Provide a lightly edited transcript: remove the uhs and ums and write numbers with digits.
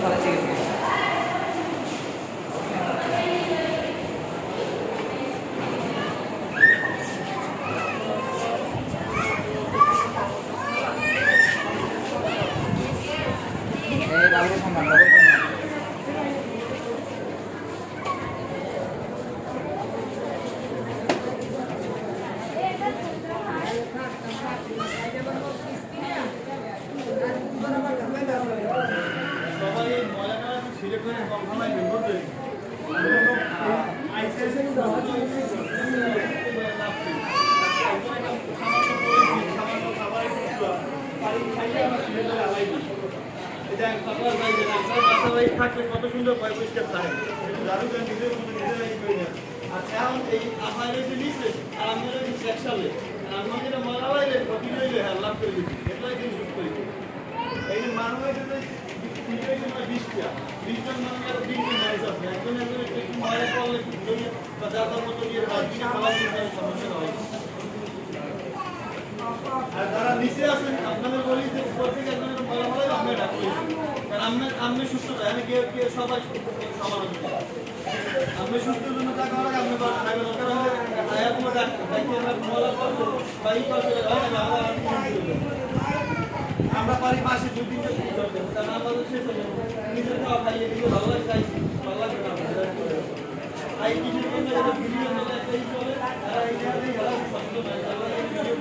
ভালো শিখেছি। এই বাবুর সম্মান কত সুন্দর পরিষ্কার থাকে জাদুঘর নিজের মতো নিজেরাই করে নেন। আর এখন এই আমার যে নিচ্ছে আর আমি এক সালে আমার যেটা মরা হইলে ক্ষতি হইলে হ্যাঁ লাভ করে দিচ্ছি এটাই কিন্তু সুস্থ হইছে। এই যে মানুষের জন্য 20টা 20জন মানুষ আর 20জন মানুষ আছে একজন একজন একটু মরা করলে বা যার মতো গিয়ে খাওয়ার সমস্যা হয়। আর যারা নিচে আছেন আপনাদের বলি যে প্রত্যেক একজনের মরা হলে আপনি ডাক্তার কারণ আপনি সুস্থ আমি কে সবাই সমান আপনি সুস্থ জন্য টাকা হলে আপনি খাইবেন দরকার হলে আয়া কোনো ডাক্তার আমরা মলা করবো বা এই করতে আমরা পারি মাসে 2-3টা কারণ আমাদের শেষ হয়ে যাবে নিজের খাওয়া খাইয়ে দিলে ভালো লাগে খাইছি ভালো লাগবে না এই কিছু ভিডিও চলে একটা ই চলে তারা এই জায়গায় ভালো সচেতন হয় তারা এই ভিডিও